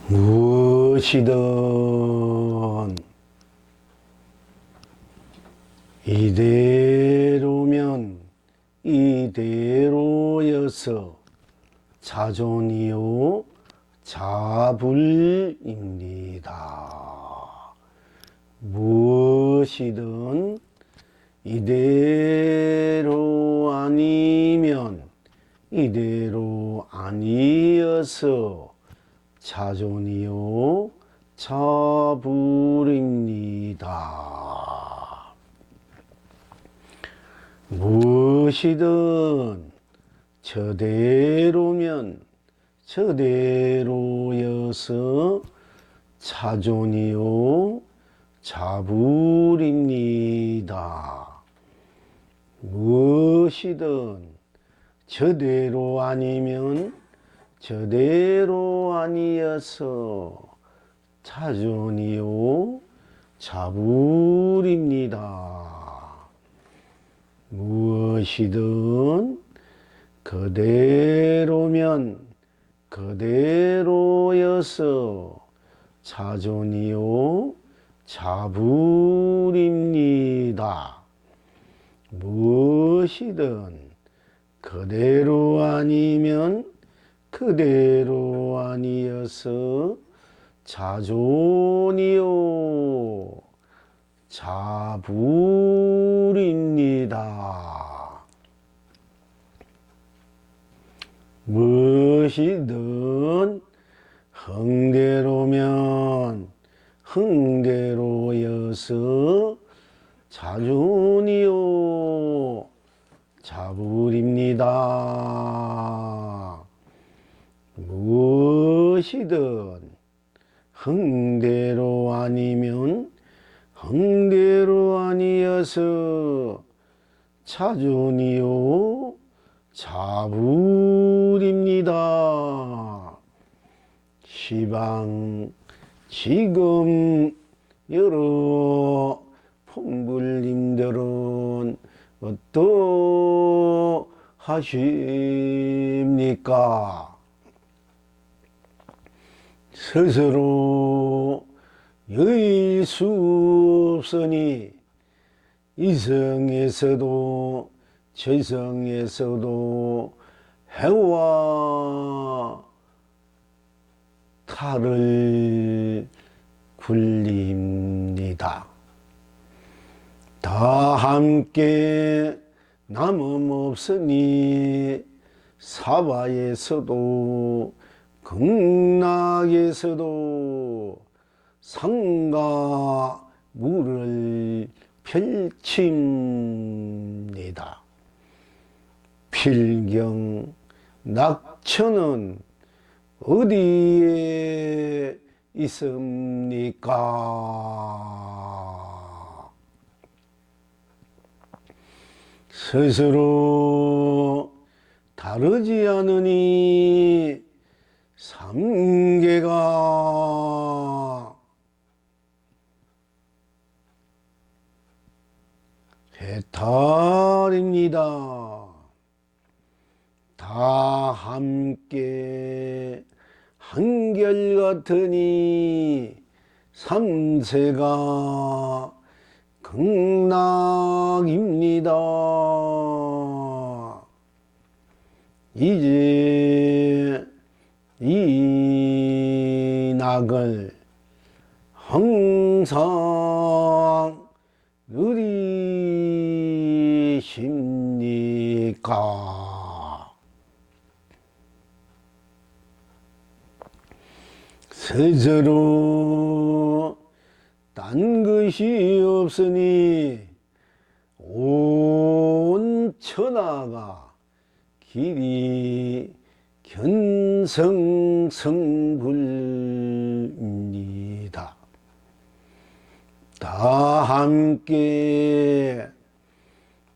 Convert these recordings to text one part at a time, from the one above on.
무엇이든 이대로면 이대로여서 자존이요 자불입니다. 무엇이든 이대로 아니면 이대로 아니어서 자존이요 자불입니다. 무엇이든 저대로면 저대로여서 자존이요 자불입니다. 무엇이든 저대로 아니면 저대로 아니어서 자존이요 자불입니다. 무엇이든 그대로면 그대로여서 자존이요 자불입니다. 무엇이든 그대로 아니면 그대로 아니어서 자존이요 자불입니다. 무엇이든 흥대로면 흥대로여서 자존이요 자불입니다. 무엇이든 흥대로 아니면 흥대로 아니어서 자존이요 자불입니다. 시방 지금 여러 풍불님들은 어떠하십니까? 스스로 여의 수 없으니 이성에서도 저성에서도 해와 탈을 굴립니다. 다 함께 남음 없으니 사바에서도 극락에서도 상가 물을 펼칩니다. 필경 낙천은 어디에 있습니까? 스스로 다르지 않으니 삼계가 해탈입니다. 다 함께 한결같으니 삼세가 극락입니다. 이제 이 낙을 항상 누리십니까? 스스로 딴 것이 없으니 온 천하가 길이 견성성불입니다. 다 함께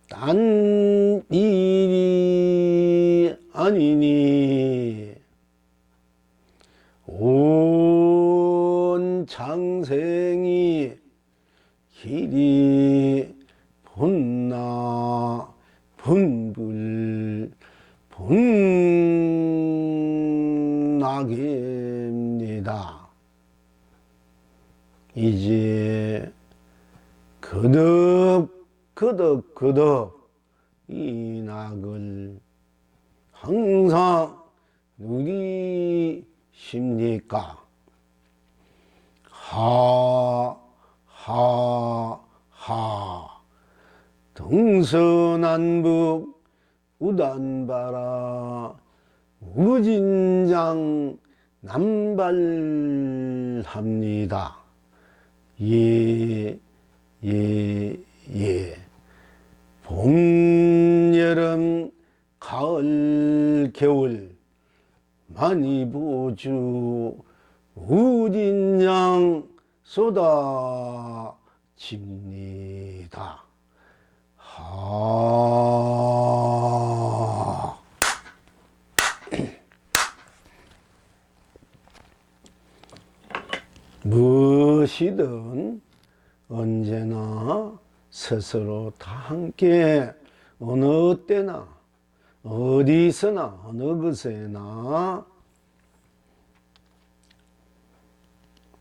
딴 일이 아니니 온 장생이 길이 본나 본불 본나게입니다. 이제 거덕 이 낙을 항상 누리십니까? 동서남북 우단바라 우진장 남발합니다. 예. 봄, 여름, 가을, 겨울 만이보주 우진양 쏟아집니다. 무엇이든 언제나 스스로 다 함께 어느 때나 어디서나 어느 것에나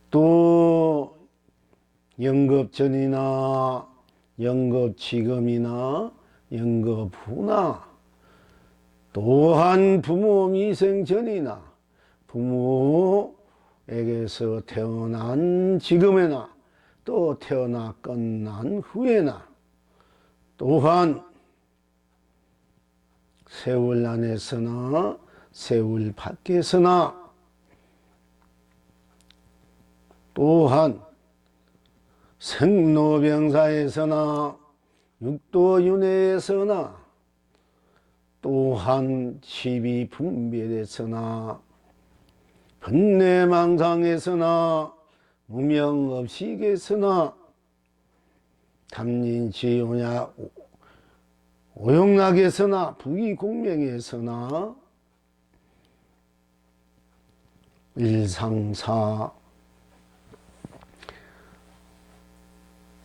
또 영겁전이나 영겁지검이나 영겁후나 또한 부모 미생전이나 부모에게서 태어난 지금에나 또 태어나 끝난 후에나 또한 세월 안에서나 세월 밖에서나 또한 생로병사에서나 육도윤회에서나 또한 시비분별에서나 번뇌망상에서나 무명업식에서나 탐진치오냐 오용락에서나 부귀공명에서나 일상사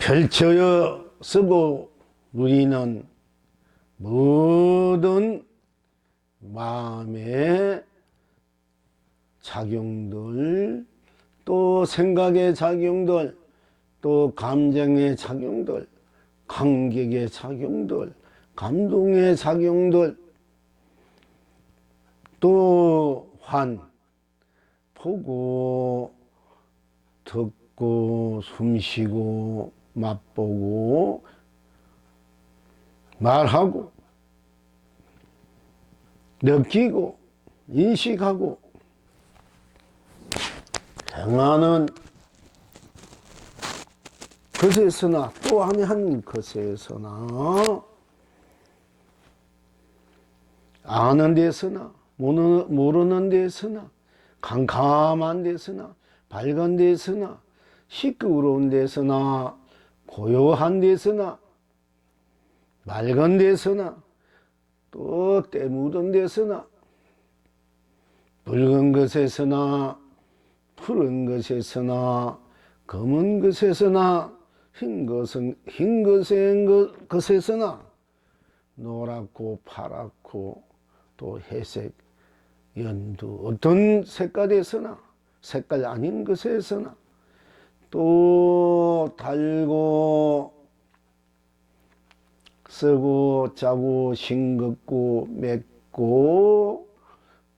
펼쳐여 쓰고 누리는 모든 마음의 작용들, 또 생각의 작용들, 또 감정의 작용들, 감격의 작용들, 감동의 작용들, 또한 보고 듣고 숨쉬고 맛보고 말하고 느끼고 인식하고 행하는 것에서나 또 아니한 것에서나 아는 데서나 모르는 데서나 캄캄한 데서나 밝은 데서나 시끄러운 데서나 고요한 데서나 맑은 데서나 또 때 묻은 데서나 붉은 것에서나 푸른 것에서나 검은 것에서나 흰 것에서나 노랗고 파랗고 또 회색 연두 어떤 색깔에서나 색깔 아닌 것에서나 또 달고 쓰고 짜고 싱겁고 맵고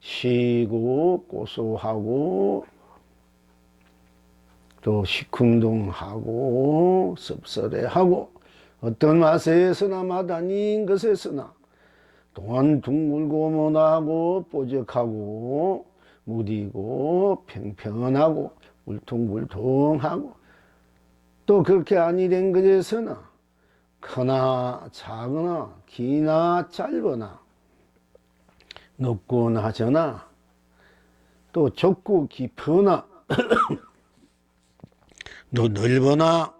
시고 고소하고 또 시큰둥하고 씁쓸해하고 어떤 맛에서나 맛 아닌 것에서나 또한 둥글고 모나고 뽀적하고 무디고 평평하고 울퉁불퉁하고 또 그렇게 아니된 것에서나 크나 작으나 기나 짧으나 높고 낮으나 또 좁고 깊으나 또 넓으나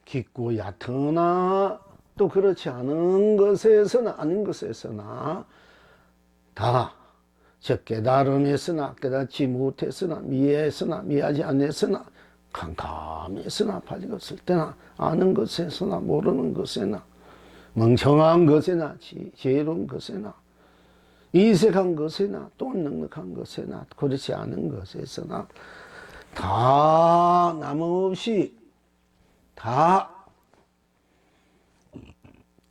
깊고 얕으나 또 그렇지 않은 것에서나 다 즉 깨달음에서나 깨닫지 못했으나 미해서나 미하지 않았으나 캄캄했으나 밝았을 때나 아는 것에서나 모르는 것에나 멍청한 것에나 지혜로운 것에나 인색한 것에나 또 넉넉한 것에나 그렇지 않은 것에서나 다 남없이 다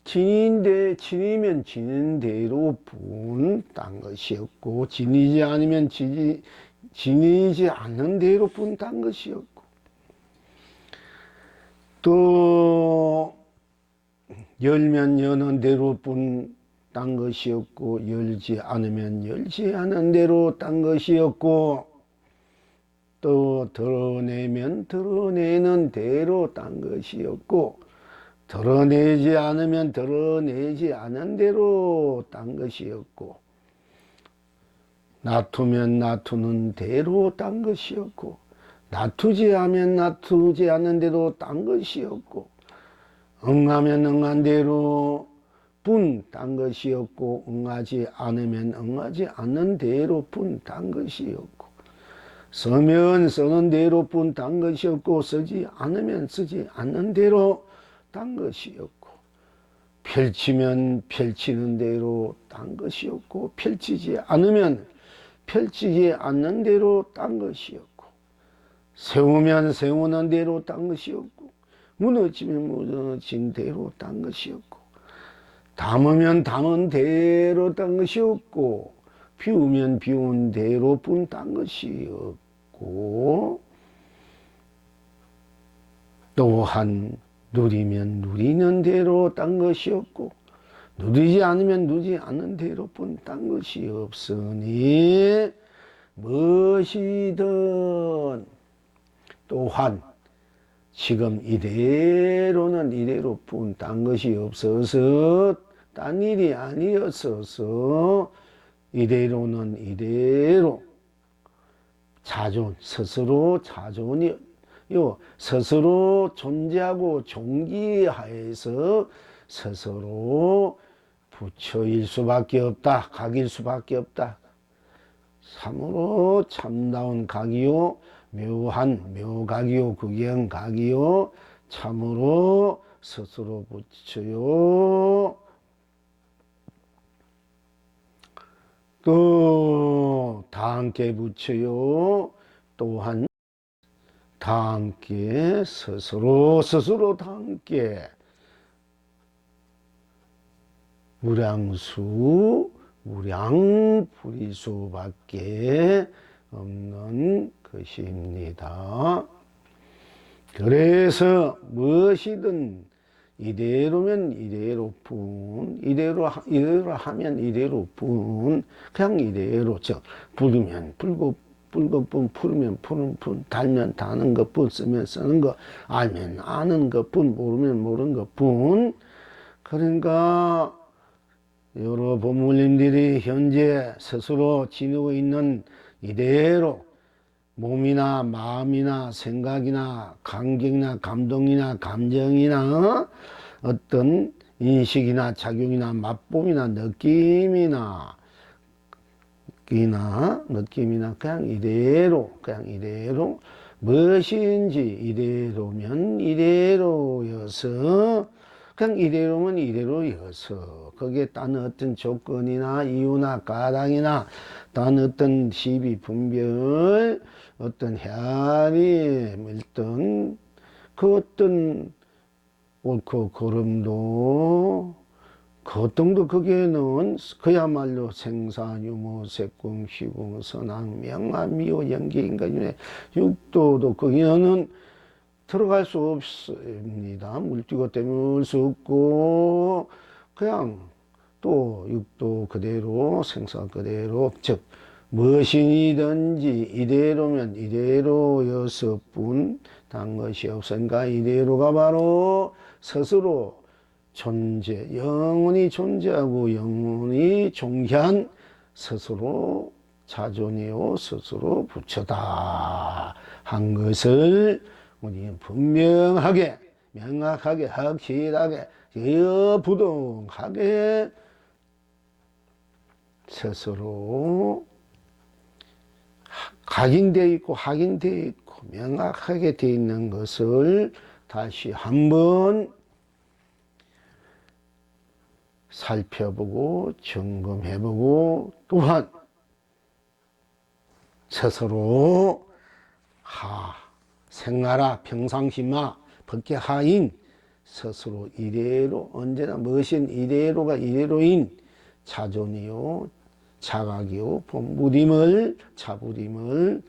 진이면 지는 대로 분딴 것이었고, 지니지 않으면 지니지 않는 대로 분딴 것이었고, 또 열면 여는 대로 분딴 것이었고, 열지 않으면 열지 않은 대로 딴 것이었고, 또 드러내면 드러내는 대로 딴 것이었고, 드러내지 않으면 드러내지 않은 대로 딴 것이었고, 놔두면 놔두는 대로 딴 것이었고, 놔두지 않으면 놔두지 않는 대로 딴 것이었고, 응하면 응한 대로 딴 것이었고, 응하지 않으면 응하지 않는 대로 딴 것이었고, 쓰면 쓰는 대로 딴 것이었고, 쓰지 않으면 쓰지 않는 대로 딴 것이었고, 펼치면 펼치는 대로 딴 것이었고, 펼치지 않으면 펼치지 않는 대로 딴 것이었고, 세우면 세우는 대로 딴 것이었고, 무너지면 무너진 대로 딴 것이었고, 담으면 담은 대로 딴 것이었고, 비우면 비운 대로 딴 것이었고, 또한 누리면 누리는 대로 딴 것이었고, 누리지 않으면 누리지 않는 대로 딴 것이 없으니, 무엇이든 또한 지금 이대로는 이대로 딴 것이 없어서, 딴 일이 아니었어서, 이대로는 이대로 자존, 스스로 자존이 스스로 존재하고 존귀하여서 스스로 부처일 수밖에 없다. 각일 수밖에 없다. 참으로 참다운 각이요, 묘한 묘각이요, 극영각이요, 참으로 스스로 부처요. 또 다 함께 부처요. 또한 다 함께 스스로 다 함께 무량수 무량불이수밖에 없는 것입니다. 그래서 무엇이든 이대로면 이대로뿐, 이대로 하면 이대로뿐, 그냥 이대로, 불면 불고, 불것뿐, 풀면 푸는 뿐, 달면 다는 것뿐, 쓰면 쓰는 것, 알면 아는 것뿐, 모르면 모르는 것뿐. 그러니까 여러 법물님들이 현재 스스로 지니고 있는 이대로 몸이나 마음이나 생각이나 감격이나 감동이나 감정이나 어떤 인식이나 작용이나 맛봄이나 느낌이나 그냥 이대로 무엇인지 이대로면 이대로여서, 그냥 이대로면 이대로여서, 거기에 딴 어떤 조건이나 이유나 가당이나 딴 어떤 시비 분별, 어떤 헤아림, 어떤 그 어떤 옳고 그름도 고통도 거기에는 그야말로 생사유무 색궁 시궁 선왕 명암 미호 연기 인간의 육도도 거기에는 들어갈 수 없습니다. 물띠고 때문에 수 없고, 그냥 또 육도 그대로 생사 그대로, 즉 무엇이든지 이대로면 이대로여서 딴 것이 없으니까 이대로가 바로 스스로 영원히 존재하고 영원히 존귀한 스스로 자존이요 스스로 부처다 한 것을 우리는 분명하게, 명확하게, 확실하게, 부동하게 스스로 각인되어 있고 확인되어 있고 명확하게 되어 있는 것을 다시 한번 살펴보고 점검해보고, 또한 스스로 생나라 평상시마 법계 하인 스스로 이대로 언제나 무엇인 이대로가 이대로인 자존이요 자각이요 본부림을 자부림을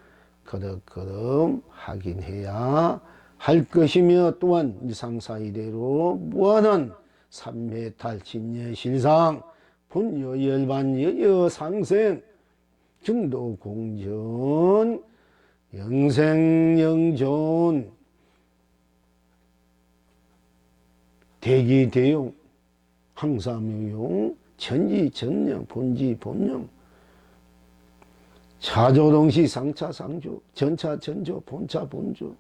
거듭거듭 확인해야 할 것이며 또한 이상사 이대로 무한한 삼매탈 진예실상 본여열반 여여상생 중도공전 영생영존 대기대용 항사묘용 전지전령 본지본령 차조동시 상차상조 전차전조 본차본조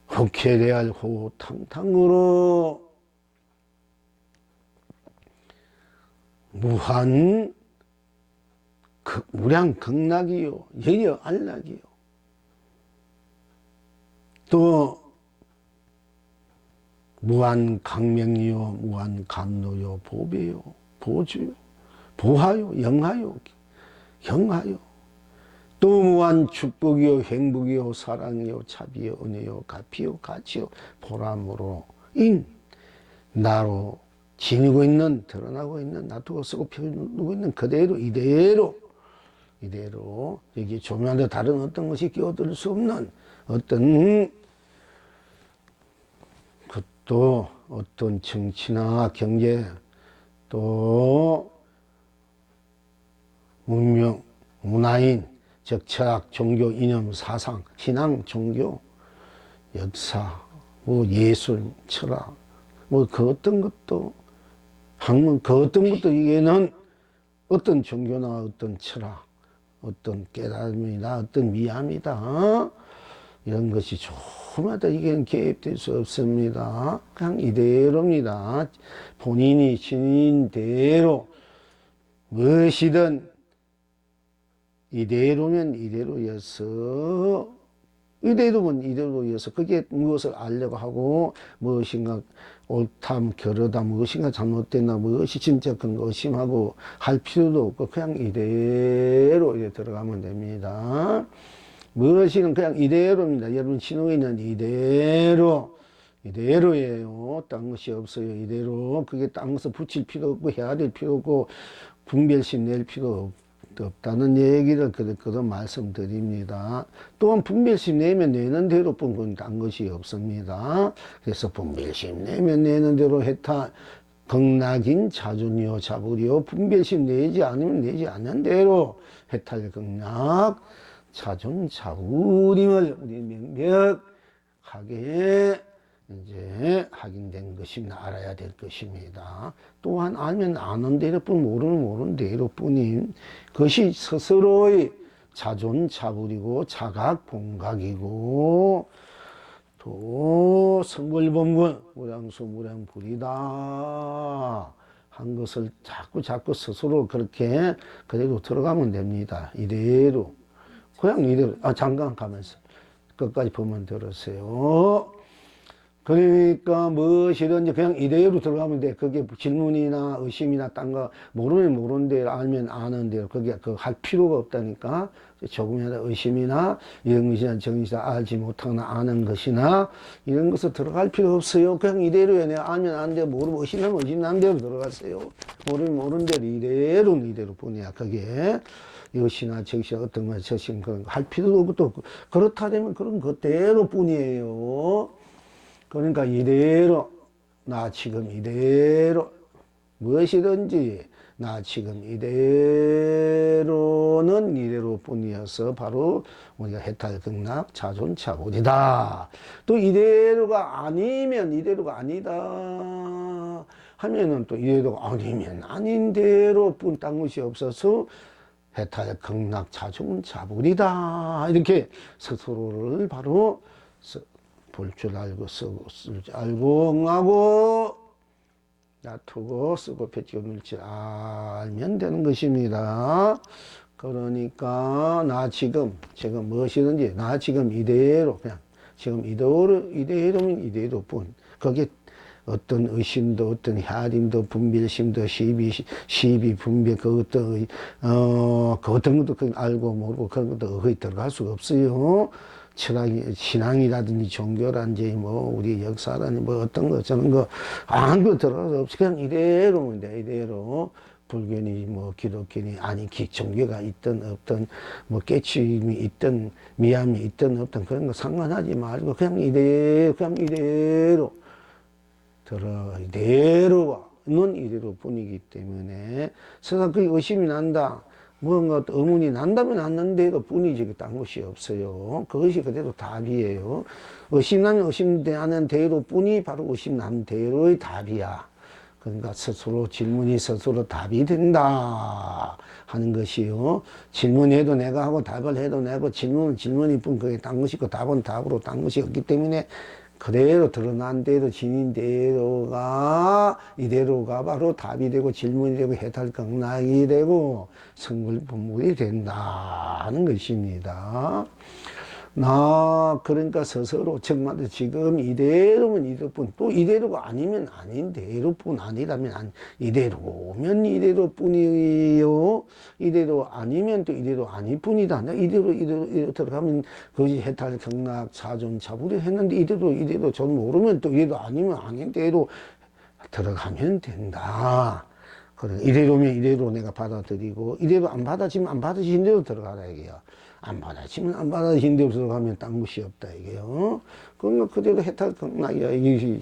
혹해대할 호탕탕으로 무한 무량극락이요 여여안락이요 또 무한강명이요 무한감노요 보배요 보주요 보하요 영하요 경하요 또 무한 축복이요 행복이요 사랑이요 자비요 은혜요 가피요 가치요 보람으로 인 나로 지니고 있는 드러나고 있는 놔두고 쓰고 피우고 있는 그대로 이대로 여기 조명도 다른 어떤 것이 끼어들 수 없는 어떤 또 어떤 정치나 경제 또 문명 문화인 즉 철학 종교 이념 사상 신앙 종교 역사 뭐 예술 철학 뭐 그 어떤 것도 학문 그 어떤 것도 이게는 어떤 종교나 어떤 철학 어떤 깨달음이나 어떤 미함이다 이런 것이 조금마다 이게 개입될 수 없습니다. 그냥 이대로입니다. 본인이 신인대로 무엇이든 이대로면 이대로여서 이대로면 이대로여서 그게 무엇을 알려고 하고 무엇인가 옳담 겨루다 무엇인가 잘못됐나 무엇이 진짜 그런 거 의심하고 할 필요도 없고 그냥 이대로 이제 들어가면 됩니다. 무엇이든 그냥 이대로입니다. 여러분 신호에는 이대로예요. 딴 것이 없어요. 이대로 그게 딴 것을 붙일 필요 없고 해야 될 필요 없고 분별심 낼 필요 없다는 얘기를 그렇게 말씀드립니다. 또한 분별심 내면 내는 대로 뿐 딴 것이 없습니다. 그래서 분별심 내면 내는 대로 해탈 극락인 자존이요 자부리요 분별심 내지 않으면 내지 않는 대로 해탈 극락 자존 자부림을 우리 명백하게 이제 확인된 것입니다. 알아야 될 것입니다. 또한 알면 아는 대로뿐 모르는 대로뿐인 것이 스스로의 자존 자부리고 자각 본각이고 또 성불범군 무량수 무량불이다 한 것을 자꾸 스스로 그렇게 그대로 들어가면 됩니다. 이대로 그냥 이대로 잠깐 가면서 끝까지 보면 들으세요. 그러니까 무엇이든지 그냥 이대로 들어가면 돼. 그게 질문이나 의심이나 딴 거 모르면 모르는 대로 알면 아는 대로 그게 할 필요가 없다니까. 조금이라도 의심이나 이런 것이나 정의나 알지 못하거나 아는 것이나 이런 것을 들어갈 필요 없어요. 그냥 이대로요. 내가 알면 아는 대로 모르면 의심하면 의심하는 대로 들어가세요. 모르면 모르는 대로 이대로 뿐이야. 그게 이것이나 저것이나 어떤 거 저것이나 그런 거 할 필요도 없고 또 그렇다면 그런 그대로 뿐이에요. 그러니까 이대로 나 지금 이대로 무엇이든지 나 지금 이대로는 이대로 뿐이어서 바로 우리가 해탈 극락 자존 자본이다. 또 이대로가 아니면 이대로가 아니다 하면은 또 이대로가 아니면 아닌 대로 뿐 딴 것이 없어서 해탈 극락 자존 자본이다. 이렇게 스스로를 바로 볼 줄 알고 쓰고 쓸 줄 알고 응하고 놔두고 쓰고 펼치고 놓을 줄 알면 되는 것입니다. 그러니까 나 지금 무엇이든지 나 지금 이대로 그냥 지금 이대로면 이대로뿐 거기에 어떤 의심도, 어떤 혈림도, 분별심도, 시비, 분별, 그 어떤 것도 그냥 알고 모르고 그런 것도 거의 들어갈 수가 없어요. 신앙이라든지 종교라든지 뭐 우리 역사라든지 뭐 어떤 거 저런 거 아무것도 들어갈 수 없이 그냥 이대로면 돼. 이대로. 불교니 뭐 기독교니 아니 종교가 있든 없든 뭐 깨침이 있든 미암이 있든 없든 그런 거 상관하지 말고 그냥 이대로 들어 이대로는 이대로 뿐이기 때문에 세상 그 의심이 난다 뭔가 의문이 난다면 났는데도 뿐이지 딴 것이 없어요. 그것이 그대로 답이에요. 의심나면 의심하는 대로 뿐이 바로 의심난 대로의 답이야. 그러니까 스스로 질문이 스스로 답이 된다 하는 것이요. 질문해도 내가 하고 답을 해도 내가 질문은 질문일 뿐 그게 딴 것이고 답은 답으로 딴 것이 없기 때문에 그대로 드러난 대로 지닌 대로가 이대로가 바로 답이 되고 질문이 되고 해탈극락이 되고 성불분물이 된다 하는 것입니다. 그러니까 스스로 정말 지금 이대로면 이대로뿐 또 이대로가 아니면 아닌 대로뿐 아니라면 이대로면 이대로뿐이요. 이대로 아니면 또 이대로 아닐 뿐이다. 이대로 들어가면 그것이 해탈 경락 사존 자부를 했는데 이대로 전 모르면 또 이대로 아니면 아닌 대로 들어가면 된다. 그래 이대로면 이대로 내가 받아들이고 이대로 안 받아지면 안 받아진 대로 들어가라 이게요. 안 받아지면 안 받아진 대로 들어가면 딴 것이 없다 이게요. 그러니까 그대로 해탈 극락이야. 이게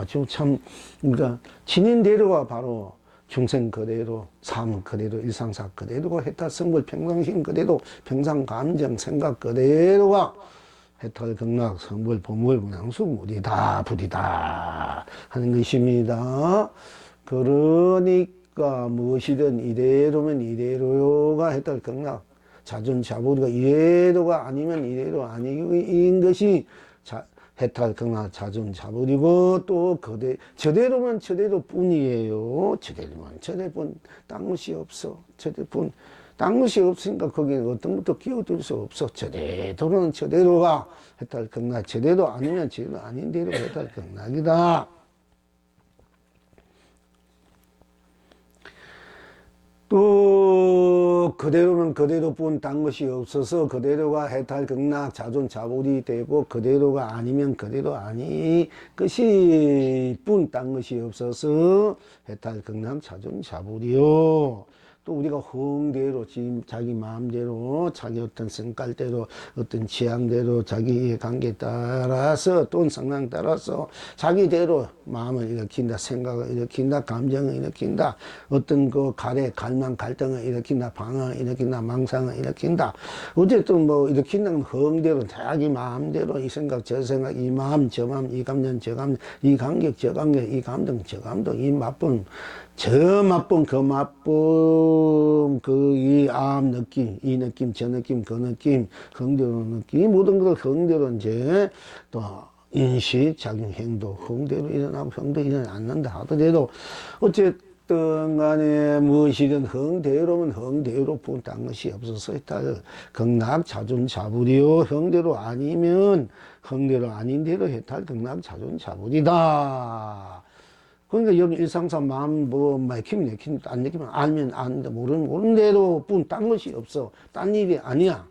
좀 참 그러니까 지닌 대로가 바로 중생 그대로, 삶 그대로, 일상사 그대로, 해탈 성불 평상심 그대로, 평상 감정 생각 그대로가 해탈 극락 성불 보물 분양수 무리다 부리다 하는 것입니다. 그러니까 무엇이든 이대로면 이대로가 해탈 극락 자존자부리가 이대로가 아니면 이대로 아닌 것이 해탈 극락 자존자부리고 또 저대로면 저대로뿐이에요. 저대로면 저대로뿐 딴 것이 없어. 저대로뿐 딴 것이 없으니까 거기에 어떤 것도 끼어들 수 없어. 저대로는 저대로가 해탈 극락 저대로 아니면 저대로 아닌 대로 해탈 극락이다. 또 그대로는 그대로뿐 딴 것이 없어서 그대로가 해탈 극락 자존자불이 되고 그대로가 아니면 그대로 아니 것이 뿐 딴 것이 없어서 해탈 극락 자존자불이요. 또 우리가 흥대로 지금 자기 마음대로 자기 어떤 성깔대로 어떤 취향대로 자기의 관계에 따라서 또는 성향에 따라서 자기대로 마음을 일으킨다 생각을 일으킨다 감정을 일으킨다 어떤 그 갈망 갈등을 일으킨다 방황을 일으킨다 망상을 일으킨다 어쨌든 뭐 일으킨다는 흥대로 자기 마음대로 이 생각 저 생각 이 마음 저 마음 이 감정 저 감정 이 감격 저 감격 이 감동 저 감동 이 맛본 저 맛본 그 맛본 그 이 암 느낌 이 느낌 저 느낌 그 느낌 흥대로 느낌 이 모든 것을 흥대로 이제 또 인식 작용 행동 흥대로 일어나고 흥대로 일어나지 않는다 하더라도 어쨌든 간에 무엇이든 흥대로면 흥대로 뿐 딴 것이 없어서 해탈 극락 자존자불이요 흥대로 아니면 흥대로 아닌 대로 해탈 극락 자존자불이다. 그러니까 여기 일상상 마음 뭐 내키면 안 내키면 알면 아는데 모르는 대로 뿐 딴 것이 없어. 딴 일이 아니야.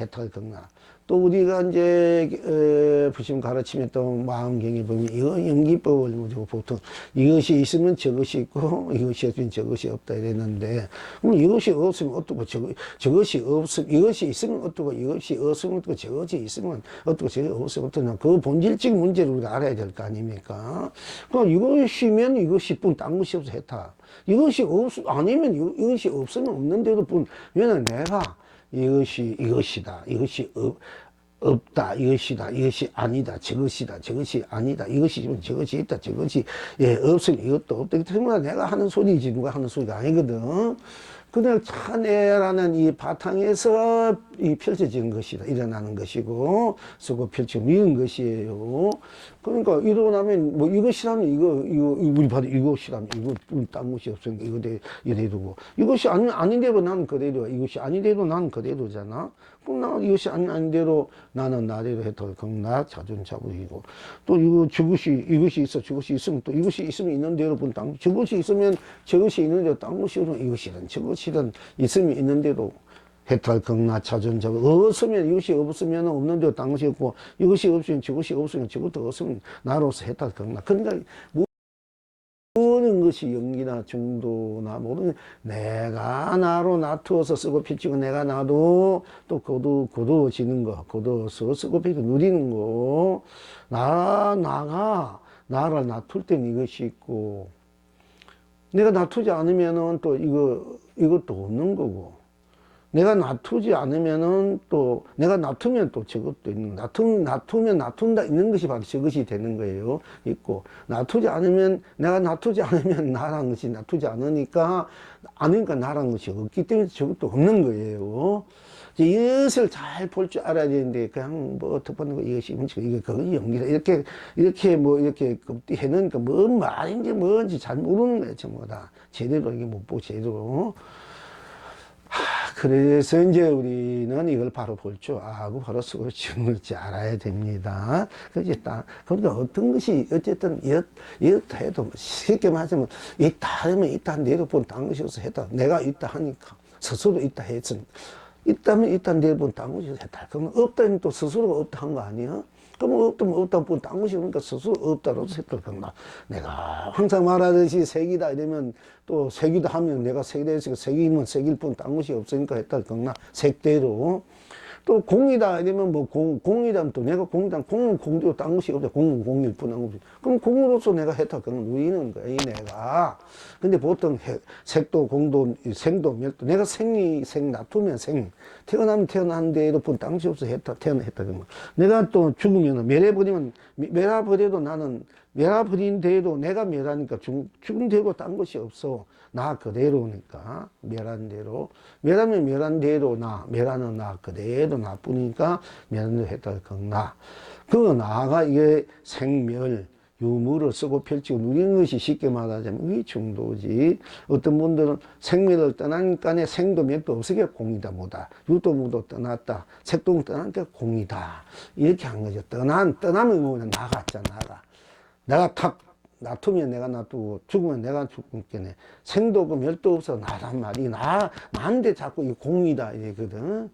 해탈 극락. 또 우리가 이제 부심 가르치면 또 마음경에 보면 이거 연기법을 보통 이것이 있으면 저것이 있고 이것이 없으면 저것이 없다 이랬는데 그럼 이것이 없으면 어떻고 저것이 없으면 이것이 있으면 어떻고 이것이 없으면 어떻고 저것이 있으면 어떻고 저것이 없으면 어떠냐 그 본질적 문제를 우리가 알아야 될 거 아닙니까? 그럼 이것이면 이것이 뿐 딴 것이 없어 해탈. 이것이 아니면 이것이 없으면 없는 대로 뿐 왜냐면 내가 이것이 이것이다. 이것이 없다. 이것이다. 이것이 아니다. 저것이다. 저것이 아니다. 이것이 있으면 저것이 있다. 저것이 없으면 이것도 없다. 정말 내가 하는 소리지 누가 하는 소리가 아니거든. 그냥 차내라는 이 바탕에서 이 펼쳐지는 것이다. 일어나는 것이고, 쓰고 펼쳐 미은 것이에요. 그러니까 이러고 나면, 뭐 이것이라면 우리 바로 이것이라면, 딴 것이 없으니까 이거 대로고. 이것이 아닌데도 나는 그대로야. 이것이 아닌데도 나는 그대로잖아. 그럼 나 이것이 아닌대로 나는 나대로 해도 나 자존자부이고. 또 이것이 있어. 저것이 있으면 또 이것이 있으면 있는 대로 본 저것이 있으면 저것이 있는 대로 딴 것이 있으면 이것이든 저것이든 있으면 있는 대로 해탈 극나 자존자부. 없으면 이것이 없으면 없는 대로 딴 것이 없고 이것이 없으면 저것이 없으면 저것도 없으면 나로서 해탈 극나. 그러니까 모든 것이 연기나 중도나 모든 내가 나로 놔두어서 쓰고 펼치고 내가 나도 또 고도지는 거 고도서 쓰고 펼치고 누리는 거 나를 놔둘 땐 이것이 있고 내가 놔두지 않으면은 또 이것도 없는 거고 내가 놔두지 않으면은 또 내가 놔두면 또 저것도 있는 놔두면 놔둔다 있는 것이 바로 저것이 되는 거예요. 있고 놔두지 않으면 내가 놔두지 않으면 나란 것이 놔두지 않으니까 나란 것이 없기 때문에 저것도 없는 거예요. 이것을 잘 볼 줄 알아야 되는데 그냥 뭐 덮어놓은 거 이것이 문제가 이거 그거 연기다 이렇게 뭐 이렇게 해놓으니까 뭔 말인지 뭔지 잘 모르는 거예요. 전부 다 제대로 이게 못 보고 제대로. 그래서 이제 우리는 이걸 바로 볼 줄 알고 바로 쓰고 지을 줄 알아야 됩니다. 그러니까 어떤 것이 어쨌든 이렇다 해도 쉽게 말하자면 있다 하면 있다 내려본 딴 것이 없어 했다. 내가 있다 하니까 스스로 있다 했으니까 있다면 있다 내려본 딴 것이 했다. 그러면 없다면 또 스스로가 없다 한 거 아니야? 그럼 없다면 본 딴 것이 그러니까 스스로 없다라고 생각한다. 내가 항상 말하듯이 색이다 이러면 또 색이다 하면 내가 색이다 했으니까 색이면 색일 뿐 딴 것이 없으니까 했다. 그러나 색대로. 또 공이다 이러면 뭐 공이다면 또 내가 공이다 공은 공대로 딴 것이 없다. 공은 공일 뿐 한 것이. 그럼 공으로서 내가 했다. 그건 누리는 거야, 이 내가. 근데 보통 색도 공도 생도 멸도 내가 생 놔두면 생 태어나면 태어난 대로 뿐 딴 것이 없어 했다. 태어났다. 그러면 내가 또 죽으면 멸해버려도 나는 멸해버린 대로 내가 멸하니까 죽은 대로 딴 것이 없어. 나 그대로니까 멸한 대로 멸하면 멸한 대로 멸하는 나 그대로 나뿐이니까 멸한 대로 했다. 그 나가 이게 생멸 유무를 쓰고 펼치고 누리는 것이 쉽게 말하자면 이 중도지. 어떤 분들은 생멸을 떠나니까 생도 멸도 없으니까 공이다 뭐다. 유도 무도 떠났다. 색도 떠나니까 공이다. 이렇게 한 거죠. 떠나면 뭐냐 나갔잖아. 내가 탁 놔두면 내가 놔두고 죽으면 내가 죽겠네. 생도 없고 멸도 없어 나란 말이 나한테 자꾸 이 공이다 이거든.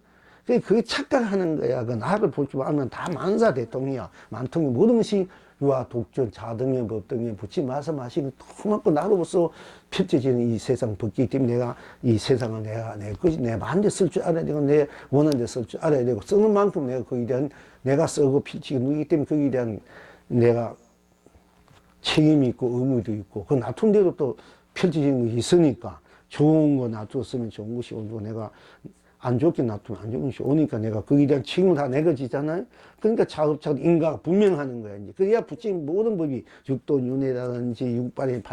그게 착각하는 거야. 그 나를 볼 줄 알면 다 만사 대통이야. 만통이 모든 것이 유아 독전 자등의 법등에 붙지 마서 마시고 토막고 나로부터 펼쳐지는 이 세상 벗기 때문에 내가 이 세상을 내 마음대로 쓸 줄 알아야 되고 내 원하는 데 쓸 줄 알아야 되고 쓰는 만큼 내가 거기에 대한 내가 쓰고 펼치고 누기 때문에 거기에 대한 내가 책임이 있고 의무도 있고 그 놔둔 대로 또 펼쳐지는 것이 있으니까 좋은 거 놔뒀으면 좋은 것이 오고 내가 안 좋게 놔두면 안 좋은 것이 오니까 내가 거기에 대한 책임을 다 내가 지잖아요. 그러니까 차근차근 인가가 분명하는 거야. 이제 그래야 붙인 모든 법이 육도윤회라든지 육발의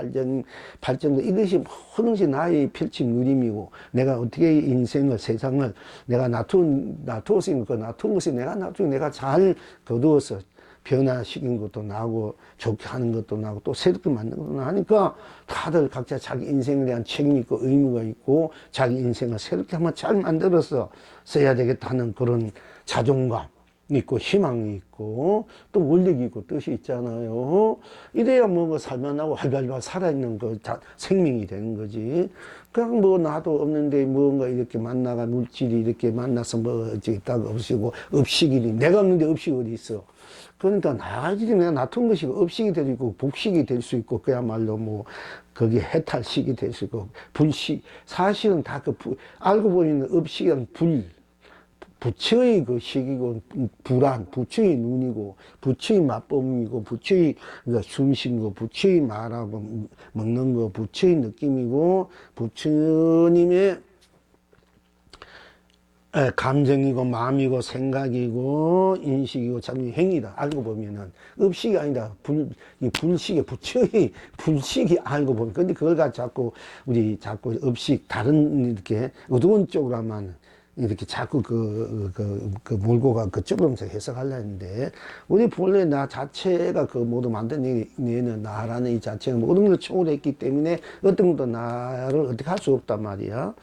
발전도 이것이 모든 것이 나의 펼친 누림이고 내가 어떻게 인생을 세상을 내가 놔두었으니까 그 놔둔 것이 내가 잘 거두어서 변화시킨 것도 나고 좋게 하는 것도 나고 또 새롭게 만든 것도 나니까 다들 각자 자기 인생에 대한 책임이 있고 의무가 있고 자기 인생을 새롭게 한번 잘 만들어서 써야 되겠다는 그런 자존감 있고 희망이 있고 또 원력이 있고 뜻이 있잖아요. 이래야 뭔가 살만하고 활발하게 살아있는 그 생명이 되는 거지. 그냥 뭐 나도 없는데 뭔가 이렇게 만나가 물질이 이렇게 만나서 뭐 어찌 있다가 업식이니 내가 없는데 업식이 어디 있어. 그러니까 나가지도 내가 놔둔 것이 업식이 될 수 있고 복식이 될 수 있고 그야말로 뭐 거기에 해탈식이 될 수 있고 불식 사실은 다 알고 보면 업식은 부처의 그 식이고 불안 부처의 눈이고 부처의 맛봄이고 부처의 숨쉬고 부처의 말하고 먹는 거 부처의 느낌이고 부처님의 감정이고 마음이고 생각이고 인식이고 참 행위다. 알고 보면은 업식이 아니다. 이 불식의 부처의 불식이 알고 보면. 근데 그걸 가지고 우리 자꾸 업식 다른 이렇게 어두운 쪽으로만 이렇게 자꾸 몰고 가 그쪽으로 해석하려 했는데, 우리 본래 나 자체가 그 모두 만들어내는 나라는 이 자체가 모든 걸 초월했기 때문에 어떤 것도 나를 어떻게 할 수 없단 말이야.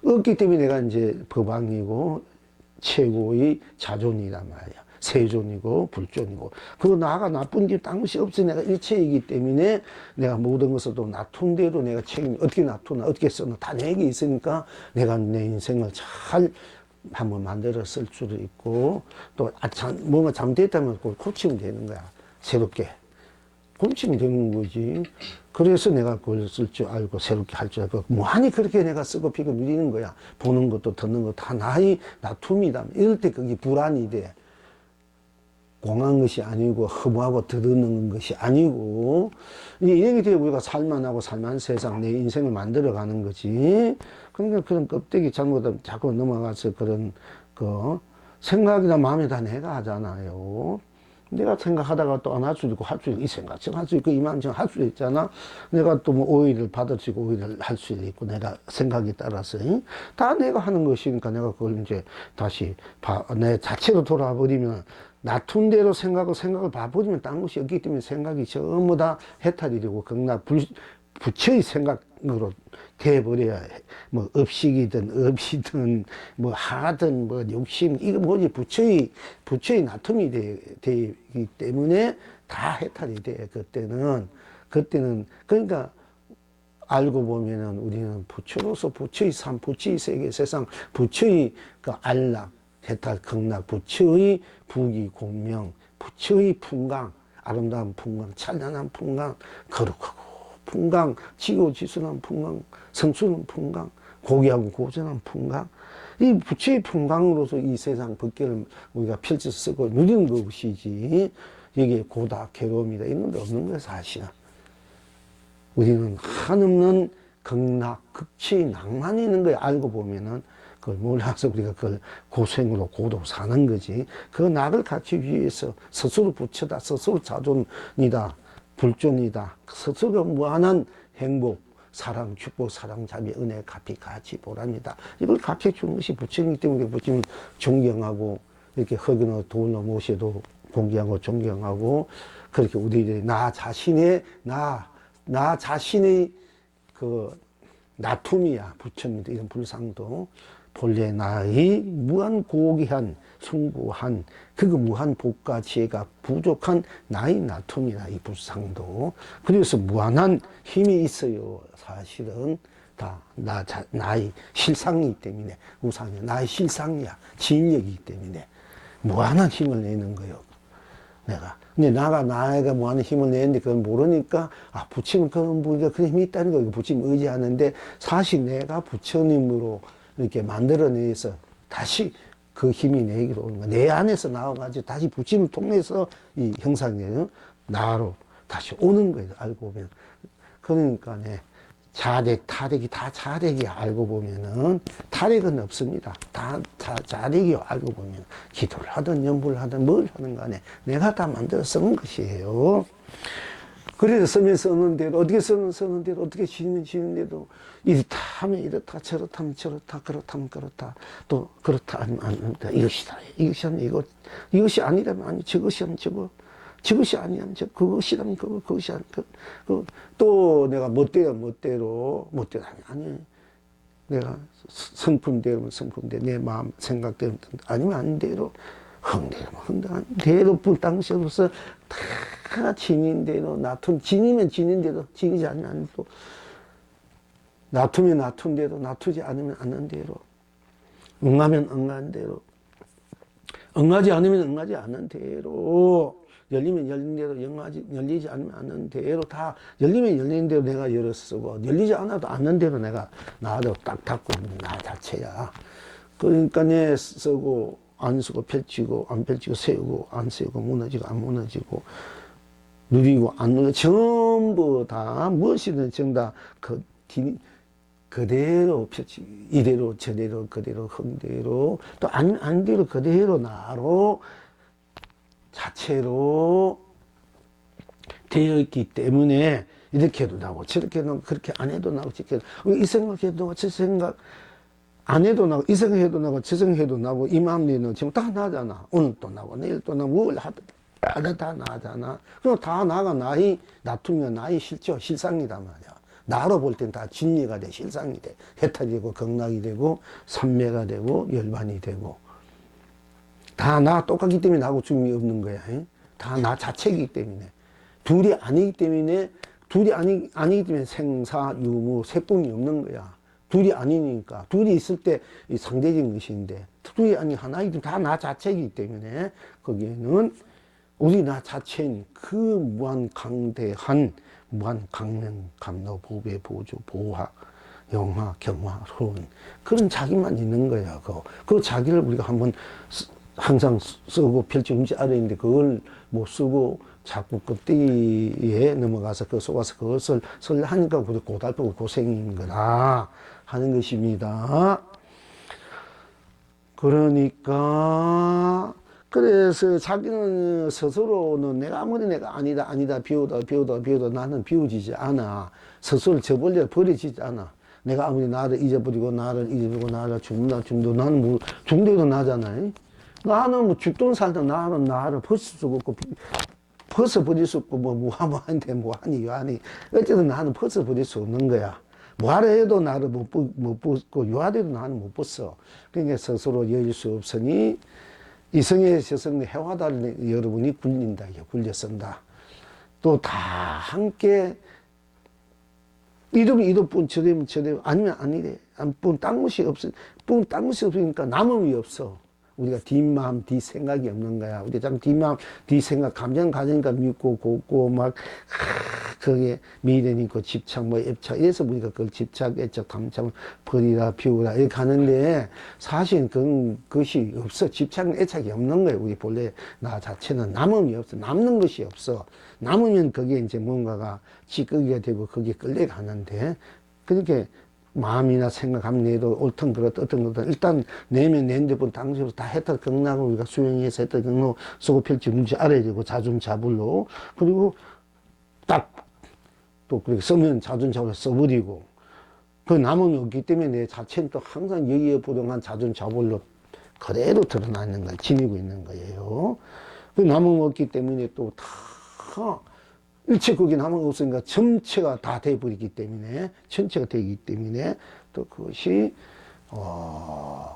없기 때문에 내가 이제 법왕이고 최고의 자존이란 말이야. 세존이고 불존이고. 그거 나가 나쁜 게 딴 것이 없어. 내가 일체이기 때문에 내가 모든 것을 또 놔둔 대로 내가 책임, 어떻게 놔두나, 어떻게 쓰나, 다 내게 있으니까 내가 내 인생을 잘 한번 만들어 쓸 수도 있고, 또, 뭔가 잘못됐다면 그걸 고치면 되는 거야. 새롭게. 고치면 되는 거지. 그래서 내가 그걸 쓸 줄 알고 새롭게 할 줄 알고 무한히 그렇게 내가 쓰고 피고 누리는 거야. 보는 것도 듣는 것도 다 나의 놔툼이다. 이럴 때 그게 불안이 돼. 공한 것이 아니고 허무하고 들으는 것이 아니고, 이렇게 되어 우리가 살만하고 살만 세상 내 인생을 만들어가는 거지. 그러니까 그런 껍데기 잘못하면 자꾸 넘어가서 그런 생각이나 마음이 다 내가 하잖아요. 내가 생각하다가 또 안 할 수도 있고, 할 수도 있고, 이 생각 할 수 있고, 이만저만 할 수도 있잖아. 내가 또 뭐 오해를 받을 수 있고, 오해를 할 수도 있고, 내가 생각에 따라서. 다 내가 하는 것이니까 내가 그걸 이제 다시 내 자체로 돌아버리면, 놔둔 대로 생각을 봐버리면 딴 것이 없기 때문에 생각이 전부 다 해탈이 되고, 부처의 생각으로 돼버려야 해. 뭐, 업식이든, 업이든, 뭐, 하든, 뭐, 욕심, 이거 뭐지, 부처의 놔툼이 되기 때문에 다 해탈이 돼, 그때는, 그러니까, 알고 보면은 우리는 부처로서 부처의 삶, 부처의 세계, 세상, 부처의 그 안락, 해탈, 극락, 부처의 부귀, 공명, 부처의 풍광, 아름다운 풍광, 찬란한 풍광, 거룩하고 풍광, 지고지순한 풍광, 성스러운 풍광, 고귀하고 고전한 풍광. 이 부처의 풍광으로서 이 세상 법계를 우리가 펼쳐 쓰고 누리는 것이지, 이게 고다, 괴로움이다, 이런 건 없는 거야, 사실은. 우리는 한없는 극락, 극치, 낭만이 있는 걸 알고 보면은 그걸 몰라서 우리가 그걸 고생으로 고도 사는 거지. 그 낙을 갖추기 위해서 스스로 부처다, 스스로 자존이다, 불존이다, 스스로 무한한 행복, 사랑, 축복, 사랑, 자비, 은혜, 가피, 가치, 보람이다. 이걸 가르쳐 주는 것이 부처이기 때문에 부처님은 존경하고, 이렇게 허기노 도노 모셔도 공경하고 존경하고, 그렇게 우리들이 나 자신의 그 나툼이야. 부처님도 이런 불상도 본래 나의 무한 고귀한 숭고한 그거 무한 복과 지혜가 부족한 나의 나툼이다. 이 불상도. 그래서 무한한 힘이 있어요. 사실은 다 나의 실상이기 때문에, 우상이 나의 실상이야. 진력이기 때문에 무한한 힘을 내는 거예요. 내가. 근데 나가 무한한 힘을 내는데 그걸 모르니까, 부처님 그런 분이가 그런 힘이 있다는 거예요. 부처님 의지하는데, 사실 내가 부처님으로 이렇게 만들어내서 다시 그 힘이 내기로 오는 거야. 내 안에서 나와가지고 다시 부처님을 통해서 이 형상이 나로 다시 오는 거예요. 알고 보면. 그러니까 자택, 타택이 다 자택이야. 알고 보면은 타택은 없습니다. 다 자택이요. 알고 보면 기도를 하든 연부를 하든 뭘 하든 간에 내가 다 만들어 쓰는 것이에요. 그래서 쓰면 쓰는 대로, 어떻게 쓰는 대로, 어떻게 쉬면 쉬는 대로, 이렇다 하면 이렇다, 저렇다 하면 저렇다, 그렇다 하면 그렇다, 또 그렇다 하면 아니다. 이것이다. 이것이 아니면 이것, 이것이 아니라면 아니, 저것이 아니면 저것, 저것이 아니면 그것이라면 그것, 그것이 아니면 또 내가 멋대로 아니, 내가 성품대로면 성품대로, 내 마음 생각대로 아니면 아닌 대로, 흥대로면 흥대한 대로 당시로서 다 진인대로, 진이면 진인대로, 진이지 않으면 또 놔두면 놔둔 대로, 놔두지 않으면 않는 대로, 응하면 응한 대로, 응하지 않으면 응하지 않는 대로, 열리면 열린 대로, 열리지 않으면 않는 대로, 다 열리면 열린 대로 내가 열어 쓰고, 열리지 않아도 않는 대로 내가 나도 딱 닫고 있는 나 자체야. 그러니까 내 쓰고 안 쓰고 펼치고 안 펼치고 세우고 안 세우고 무너지고 안 무너지고 누리고 안 누리고 전부 다 무엇이든 전부 다 그대로 이대로 저대로 그대로 흥대로 또 안대로 그대로 나로 자체로 되어 있기 때문에 이렇게 해도 나고 저렇게 해도 나고 그렇게 안 해도 나고 저렇게 해도 이 생각해도 나고 저 생각 안 해도 나고 이 생각해도 나고 저 생각해도 나고 이 마음리는 지금 다 나잖아. 오늘 또 나고 내일 또 나고 뭘 하든 다 나잖아. 그럼 다 나가 나이 놔두면 나이 실상이단 말이야. 나로 볼 땐 다 진리가 돼, 실상이 돼. 해탈이 되고 극락이 되고 삼매가 되고 열반이 되고 다 나 똑같기 때문에 나하고 죽음이 없는 거야. 다 나 자체이기 때문에 둘이 아니기 때문에 아니기 때문에 생사 유무 세뿐이 없는 거야. 둘이 아니니까 둘이 있을 때 상대적인 것인데 둘이 아니 하나이기 때문에 다 나 자체이기 때문에 거기에는 우리 나 자체인 그 무한 강대한 무한 강명 감로 보배 보조 보화 영화 경화 소원 그런 자기만 있는 거야. 그 자기를 우리가 한번 항상 쓰고 펼치는지 알아야되는데 그걸 못 쓰고 자꾸 끝뒤에 넘어가서 그 속아서 그것을 하니까 고달프고 고생인 거다 하는 것입니다. 그러니까 그래서 자기는 스스로는 내가 아무리 내가 아니다 비우다 나는 비워지지 않아. 스스로를 저버려 버려지지 않아. 내가 아무리 나를 잊어버리고 나를 죽는다 나는 뭐 죽는데도 나잖아요. 나는 뭐 죽든 살든 나를 벗을 수가 없고 벗어버릴 수 없고 뭐한데 뭐하니 어쨌든 나는 벗어버릴 수 없는 거야. 뭐하려 해도 나를 못 벗고 요하려도 나는 못 벗어. 그러니까 스스로 여길 수 없으니 이성의 저성의 해화달 여러분이 굴린다. 굴려 쓴다. 또 다 함께 이러면 이러뿐 저러면 아니면 아니래. 딴 것이 없으니까 남음이 없어. 우리가 뒷마음, 뒷생각이 없는 거야. 우리가 참 뒷마음, 뒷생각, 감정 가지니까 믿고, 곱고, 거기에 미련이 있고, 집착, 애착. 이래서 우리가 그걸 집착, 애착, 감착을 버리라, 비우라, 이렇게 하는데, 사실은 그것이 없어. 집착, 애착이 없는 거예요. 우리 본래 나 자체는 남음이 없어. 남는 것이 없어. 남으면 거기에 이제 뭔가가 찌꺼기가 되고, 거기에 끌려가는데, 그렇게 마음이나 생각하면 내도 옳든 그렇든 어떤 것든 일단 내면 낸데본 당시로 다 해탈 극락을 우리가 수행해서 해탈 극락 쓰고 펼치 문제 알아야 되고 자존자불로 그리고 딱 또 그렇게 쓰면 자존자불로 써버리고 그 남음이 없기 때문에 내 자체는 또 항상 여기에 부동한 자존자불로 그대로 드러나 있는 거예요. 지니고 있는 거예요. 그 남음 없기 때문에 또 다 일체 거기 남은 없으니까 전체가 다 돼버리기 때문에 전체가 되기 때문에 또 그것이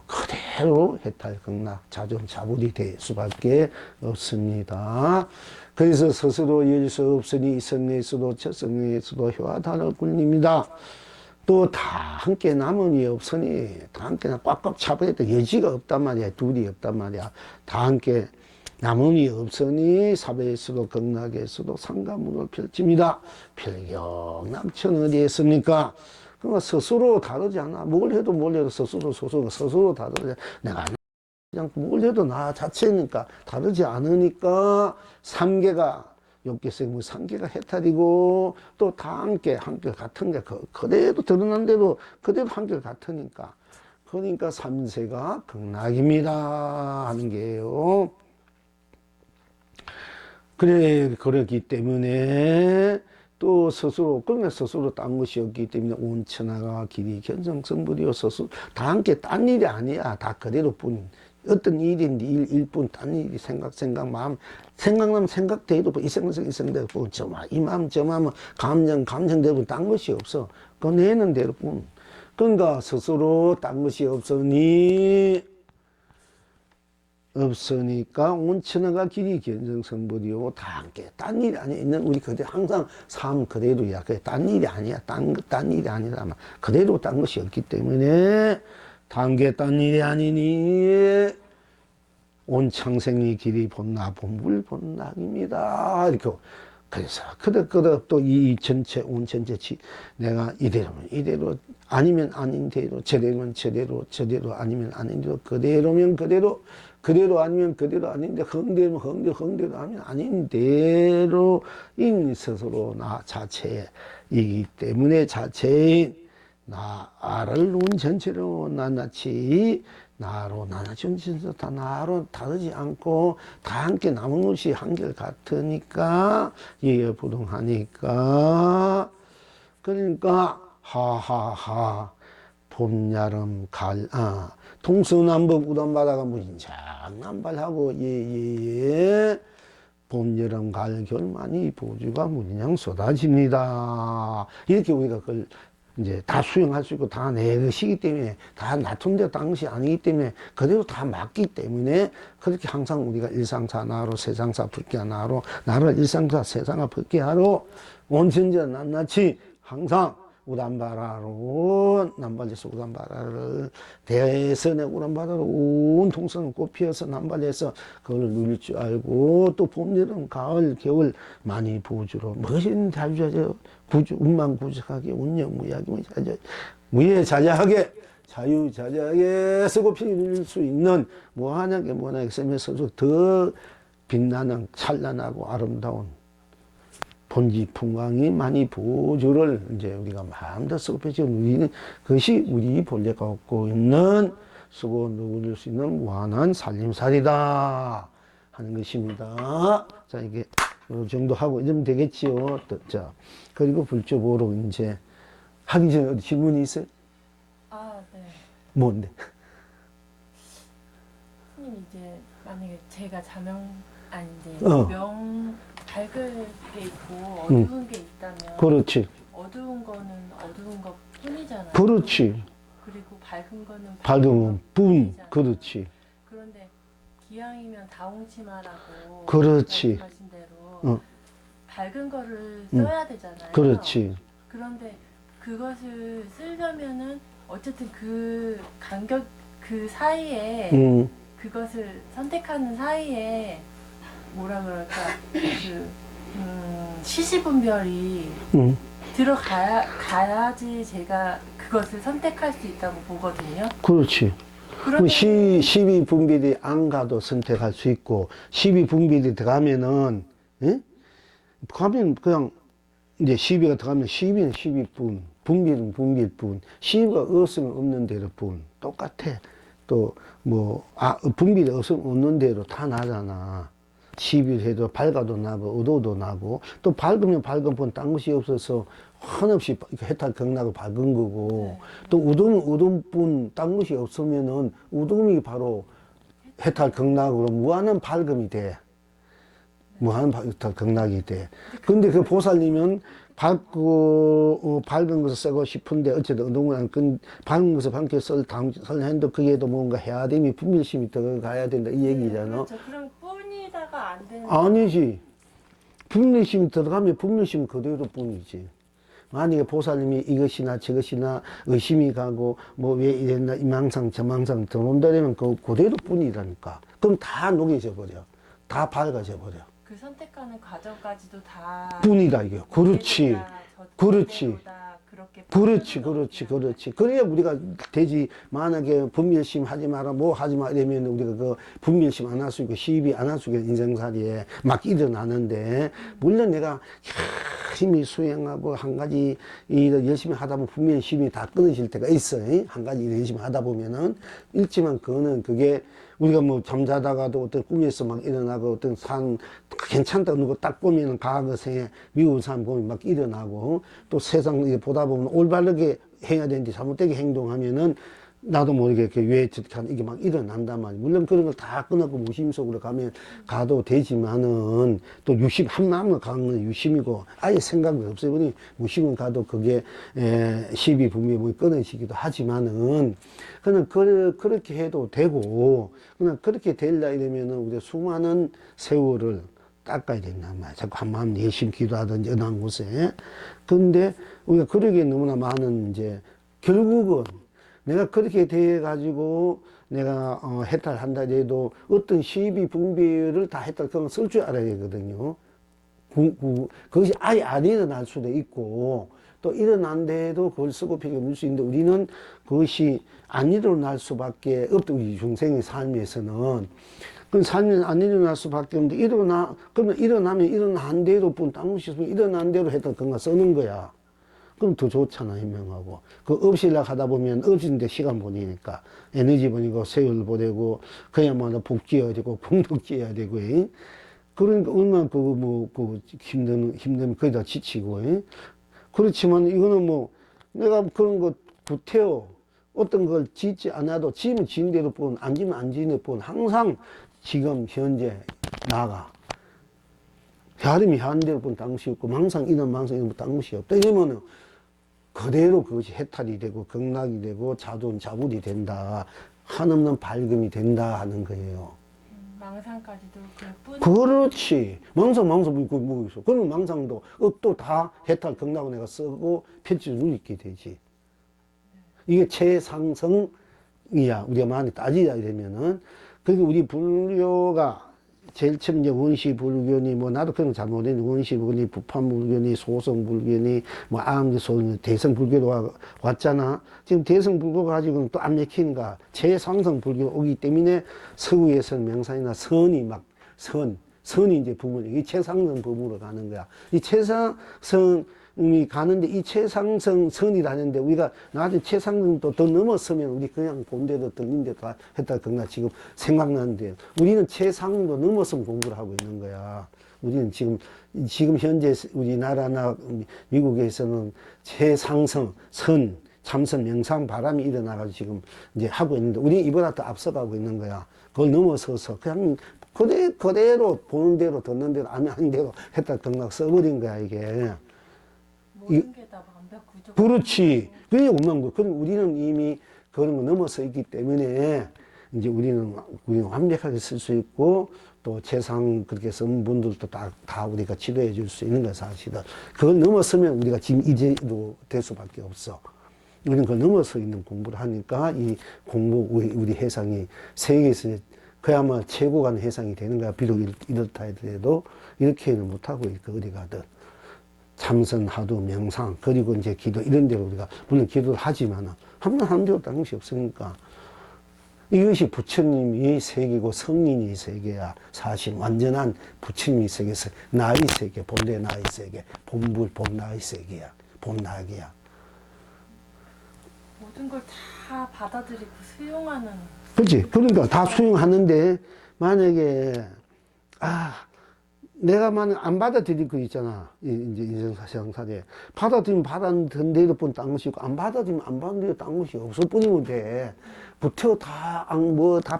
그대로 해탈 극락 자존자불이 될 수밖에 없습니다. 그래서 스스로 열 수 없으니 이성내에서도 저성내에서도 효화단을 굴립니다. 또 다 함께 남음이 없으니 다 함께 꽉꽉 차버렸다. 여지가 없단 말이야. 둘이 없단 말이야. 다 함께 남음이 없으니 사배에서도 극락에서도 상가문을 펼칩니다. 필경남천 어디에 있습니까? 그러니까 스스로 다르지 않아. 뭘 해도 스스로 다르지. 내가 뭘 해도 나 자체니까 다르지 않으니까 삼계가 욕계생 삼계가 해탈이고 또 다 함께 같은 게 그대로 드러난데도 그대로 한결 같으니까 그러니까 삼세가 극락입니다 하는 게요. 그렇기 때문에 또 스스로, 그러니까 스스로 딴 것이 없기 때문에 온천하가 길이 견성성불이요. 스스로 다 함께 딴 일이 아니야. 다 그대로 뿐. 어떤 일인데 일뿐, 딴 일이 생각, 마음. 생각나면 생각대로 뿐. 이 생각대로 뿐. 이 마음, 저 마음, 감정대로 뿐. 딴 것이 없어. 그 내는 대로 뿐. 그러니까 스스로 딴 것이 없으니까 온천하가 길이 견성성불이요. 다 함께 딴 일이 아니야. 있는 우리 그대 항상 삶 그대로야. 딴 일이 아니야. 딴 일이 아니라 그대로 딴 것이 없기 때문에 단계 딴 일이 아니니 온창생의 길이 본물 본락입니다. 이렇게 그래서 그덕 또 이 전체 온 전체 내가 이대로면 이대로 아니면 아닌 대로 저대로면 저대로 아니면 아닌 대로 그대로면 그대로 아니면 그대로 아닌데 흥대로 아니면 아닌 대로인 스스로 나 자체이기 때문에 자체인 나를 운 전체로 낱낱이 나로 나눠지 운 전체로 다 나로 다르지 않고 다 함께 남은 것이 한결 같으니까 예부동하니까 그러니까 하하하 봄, 여름, 동서남북 우단바다가 무진장난발하고 예예예 봄, 여름, 가을, 겨울 많이 보주가 무진장 쏟아집니다. 이렇게 우리가 그걸 이제 다 수용할 수 있고 다 내 것이기 때문에 다 나툰데 당시 아니기 때문에 그대로 다 맞기 때문에 그렇게 항상 우리가 일상사 나로 세상사 불쾌하나로 나를 일상사 세상사 불쾌하로 온천지와 낱낱이 항상 우단바라로 남발해서 우단바라를 대선의 우단바라로 온 동서는 꽃피어서 남발해서 그걸 누릴 줄 알고 또 봄, 여름, 가을, 겨울 많이 보주로 무엇이든 자유자재 구주 운만구적하게 운영무야하게 무예자재하게 자유자재하게 쓰고 피울 수 있는 무한하게 무한하게 쓰면서 더 빛나는 찬란하고 아름다운 본지 풍광이 많이 보조를 이제 우리가 마음대로 쓰고 펴지고 누리는 것이 우리 본래가 갖고 있는 쓰고 누릴 수 있는 무한한 살림살이다 하는 것입니다. 자, 이게 이 정도 하고 이러면 되겠지요. 자, 그리고 불조보로 이제 하기 전에 어디 질문이 있어요? 아, 네. 뭔데? 선생님 이제 만약에 제가 자명 아닌데 밝을 게 있고 어두운 게 있다면 그렇지. 어두운 거는 어두운 것 뿐이잖아요. 그렇지. 그리고 밝은 거는 밝으면 분. 뿐이잖아요. 그렇지. 그런데 기왕이면 다홍치마라고 그렇지. 말씀하신 대로 밝은 거를 써야 되잖아요. 그렇지. 그런데 그것을 쓰려면은 어쨌든 그 간격 그 사이에 그것을 선택하는 사이에 뭐라 그럴까 시시분별이 가야지 제가 그것을 선택할 수 있다고 보거든요. 그렇지. 그러면 시비 분별이 안 가도 선택할 수 있고 시비 분별이 들어가면은 가면 그냥 이제 시비가 들어가면 시비는 시비뿐 분별은 분별뿐 시비가 없으면 없는 대로뿐 똑같아. 또 뭐 분별이 없으면 없는 대로 다 나잖아. 시비를 해도 밝아도 나고 어두워도 나고 또 밝으면 밝은 뿐 딴 것이 없어서 한없이 해탈 경락을 밝은 거고 또 어두우면 어두운 뿐 딴 것이 없으면은 어두움이 바로 해탈 경락으로 무한한 밝음이 돼. 무한한 해탈 경락이 돼. 근데 그 보살님은 밝은 것을 쓰고 싶은데 어쨌든 어두운 건 밝은 것을 밝게 설했는데 그게도 뭔가 해야 됨이 분별심이 들어가야 된다 이 얘기잖아. 그렇죠. 그럼 뿐이다가 안 되는 아니지. 분별심이 들어가면 분별심 그대로 뿐이지. 만약에 보살님이 이것이나 저것이나 의심이 가고 뭐 왜 이랬나 이망상 저망상 들어온다면 그대로 뿐이라니까. 그럼 다 녹여져 버려. 다 밝아져 버려. 그 선택하는 과정까지도 다 뿐이다 이게. 그렇지. 그렇지. 그렇게 그렇지. 그래야 우리가 되지. 만약에 분별심 하지 마라, 뭐 하지 마, 이러면 우리가 그 분별심 안 할 수 있고, 시비 안 할 수 있고, 인생살이에 막 일어나는데, 물론 내가 열심히 수행하고, 한 가지 일을 열심히 하다 보면 분별심이 다 끊어질 때가 있어요. 한 가지 일을 열심히 하다 보면은. 있지만 그게 우리가 뭐 잠자다가도 어떤 꿈에서 막 일어나고 어떤 괜찮다고 누구 딱 보면은 과거 생에 미운 사람 보면 막 일어나고 또 세상 보다 보면 올바르게 해야 되는데 잘못되게 행동하면은 나도 모르게 이렇게 외적한 이게 막 일어난단 말이야. 물론 그런 걸 다 끊었고 무심 속으로 가도 되지만은 또 유심, 한 마음으로 가는 건 유심이고 아예 생각이 없어요. 무심은 가도 그게 시비, 분별이 뭐 끊어지기도 하지만은 그냥 그렇게 해도 되고 그냥 그렇게 되려 이러면은 우리가 수많은 세월을 닦아야 된단 말이야. 자꾸 한 마음 내심 기도하든지 어느 한 곳에. 근데 우리가 그러기에 너무나 많은 이제 결국은 내가 그렇게 돼가지고 내가 해탈한다 해도 어떤 시비 분별을 다 해탈 그건 쓸 줄 알아야 되거든요. 그것이 아예 안 일어날 수도 있고 또 일어난데도 그걸 쓰고 피게 물 수 있는데 우리는 그것이 안 일어날 수밖에 없다. 우리 중생의 삶에서는. 그 삶이 안 일어날 수밖에 없는데 그러면 일어나면 일어난 대로 뿐 딴 것이 없으면 일어난 대로 해탈 그건 쓰는 거야. 그럼 더 좋잖아, 현명하고. 그 없이려 하다 보면 없인데 시간 보내니까 에너지 보내고 세월 보내고 그야말로 복 지어야 되고 복덕 지어야 되고. 그러니까 얼마나 힘든 거의 다 지치고. 그렇지만 이거는 뭐 내가 그런 거 구태여 어떤 걸 짓지 않아도 지으면 지은 대로 뿐, 안 지면 안 지은 대로 뿐, 항상 지금 현재 나가. 혈음이 한 대로 뿐 딴 것이 없고, 망상 이런 딴 것이 없다. 이러면은 그대로 그것이 해탈이 되고, 극락이 되고, 자불이 된다. 한없는 밝음이 된다 하는 거예요. 망상까지도 그뿐. 그렇지. 망상, 그 뭐 있어. 그러면 망상도, 또 다 해탈, 극락을 내가 쓰고, 편지를 있게 되지. 이게 최상승이야. 우리가 많이 따지자 되면은. 그리고 우리 불교가 제일 처음 이제 원시 불교니, 뭐, 나도 그런 거 잘 모르겠는데, 원시 불교니, 부판 불교니, 소성 불교니, 뭐, 암기소, 대성 불교도 왔잖아. 지금 대성 불교 가지고는 또 안 맥히는가. 최상승 불교가 오기 때문에 서구에서는 명상이나 선이 이제 부분, 이 최상승 부분으로 가는 거야. 이 최상승이 가는데, 이 최상승 선이라는데, 우리가 나중에 최상승도 더 넘어서면 우리 그냥 본대로 들린 데도 했다, 그러나 지금 생각나는데, 우리는 최상도 넘어서 공부를 하고 있는 거야. 우리는 지금 현재 우리나라나 미국에서는 최상승, 참선, 명상, 바람이 일어나가지고 지금 이제 하고 있는데, 우리 이보다 더 앞서가고 있는 거야. 그걸 넘어서서 그냥 그대로 보는 대로 듣는 대로 아는 대로 했다 등락 써버린 거야 이게. 모든 게 다 완벽 그렇지. 그게 없는 거. 그럼 우리는 이미 그런 거 넘어서 있기 때문에 이제 우리는 완벽하게 쓸 수 있고 또 재상 그렇게 쓴 분들도 다 우리가 지도해 줄 수 있는 거야 사실은. 그걸 넘어서면 우리가 지금 이제도 될 수밖에 없어. 우리는 그걸 넘어서 있는 공부를 하니까 이 공부 우리 해상이 세계에서 그야말로 최고 가는 해상이 되는 거야. 비록 이렇다 하더라도 이렇게는 못하고 있고 어디 가든. 참선, 하도, 명상, 그리고 이제 기도 이런 데로 우리가 물론 기도를 하지만은 한번 하는 데로 다른 것이 없으니까 이것이 부처님이 세계고 성인이 세계야. 사실 완전한 부처님이 세계에서 나의 세계, 본래 나의 세계, 본불, 본나의 세계야. 본나기야. 모든 걸 다 받아들이고 수용하는. 그렇지. 그러니까 다 수용하는데 만약에 내가 만약 안 받아들일 거 있잖아. 이제 인생사상사에 받아들이면 받아들인 대로 뿐 딴 것이 있고 안 받아들이면 안 받는 대로 딴 것이 없을 뿐이면 돼. 부터 다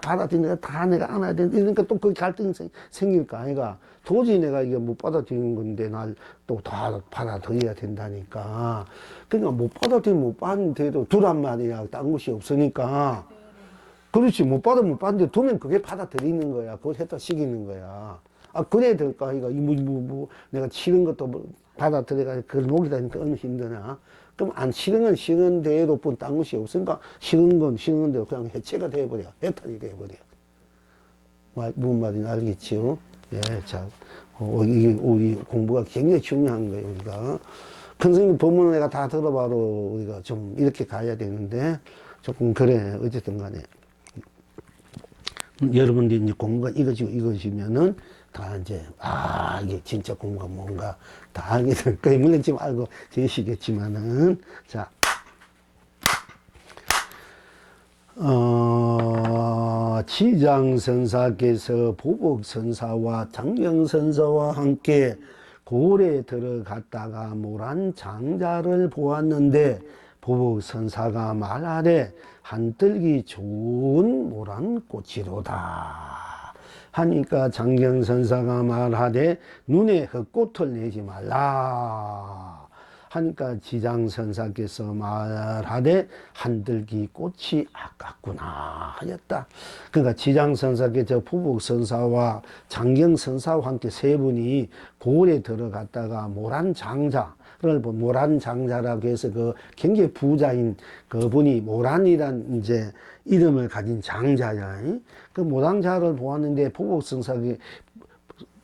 받아들이니까 다 내가 안아야 되는데 그러니까 또 그 갈등이 생길 거 아이가. 도저히 내가 이게 못 받아들이는 건데 날 또 다 받아들여야 된다니까. 그러니까 못 받아들이면 못 받는 대로 두란 말이야. 딴 것이 없으니까. 그렇지. 못 받으면 못 받는데 두면 그게 받아들이는 거야. 그걸 했다 시키는 거야. 그래야 될까? 이거, 내가 싫은 것도 받아들여가지고 그걸 먹이다니까 얼마나 힘드나. 그럼 안 싫은 건 싫은 대로 뿐 딴 것이 없으니까 싫은 건 싫은 대로 그냥 해체가 돼버려. 해탈이 돼버려. 무슨 말인지 알겠지요? 예, 자, 이게 우리 공부가 굉장히 중요한 거예요, 우리가. 큰 스님 법문을 내가 다 들어봐도 우리가 좀 이렇게 가야 되는데 조금 그래. 어쨌든 간에. 여러분들이 이제 공부가 이것이면은 다 이제, 이게 진짜 공부가 뭔가 다 알게 될 거예요. 물론 지금 알고 계시겠지만은. 자. 지장선사께서 보복선사와 장경선사와 함께 고을에 들어갔다가 모란 장자를 보았는데 보복선사가 말하되 한뜰기 좋은 모란 꽃이로다 하니까 장경선사가 말하되 눈에 흙꽃을 내지 말라 하니까 지장선사께서 말하되 한들기 꽃이 아깝구나 하였다. 그러니까 지장선사께서 부복선사와 장경선사와 함께 세 분이 고을에 들어갔다가 모란장자라고 해서 그 굉장히 부자인 그분이 모란이란 이제 이름을 가진 장자야. 그 모란자를 보았는데 부복선사가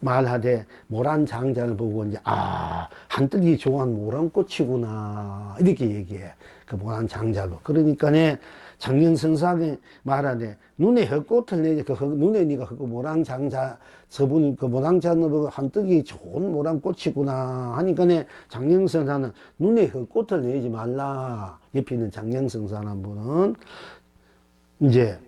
말하되 모란 장자를 보고 이제 한뜰기 좋아하는 모란꽃이구나 이렇게 얘기해. 그 모란 장자로. 그러니까네 장명선사가 말하되 눈에 흙꽃을 내지 눈에 네가 그 모란 장자 저분 그 모란 장자를 보고 한뜰기 좋은 모란꽃이구나 하니까네 장명선사는 눈에 흙꽃을 내지 말라. 옆에 있는 장명선사라는 분은 이제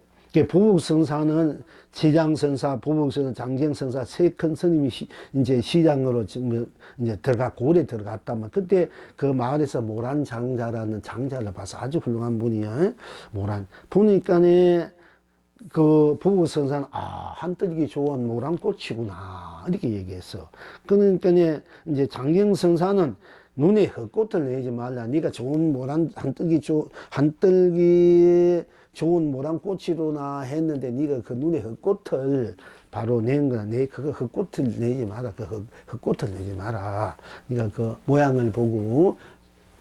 보복선사는 지장선사, 보복선사, 장경선사 세 큰 스님이 이제 시장으로 지금 이제 고을에 들어갔다면 그때 그 마을에서 모란 장자라는 장자를 봐서 아주 훌륭한 분이야. 모란 보니까네 그 보복선사는 한뜰기 좋은 모란꽃이구나 이렇게 얘기했어. 그러니까네 이제 장경선사는 눈에 흙꽃을 내지 말라. 네가 좋은 한뜰기 좋은 모란꽃이로나 했는데 네가 그 눈에 흙꽃을 바로 낸 거야. 그거 흙꽃을 내지 마라. 그 흙꽃을 내지 마라. 네가 그 모양을 보고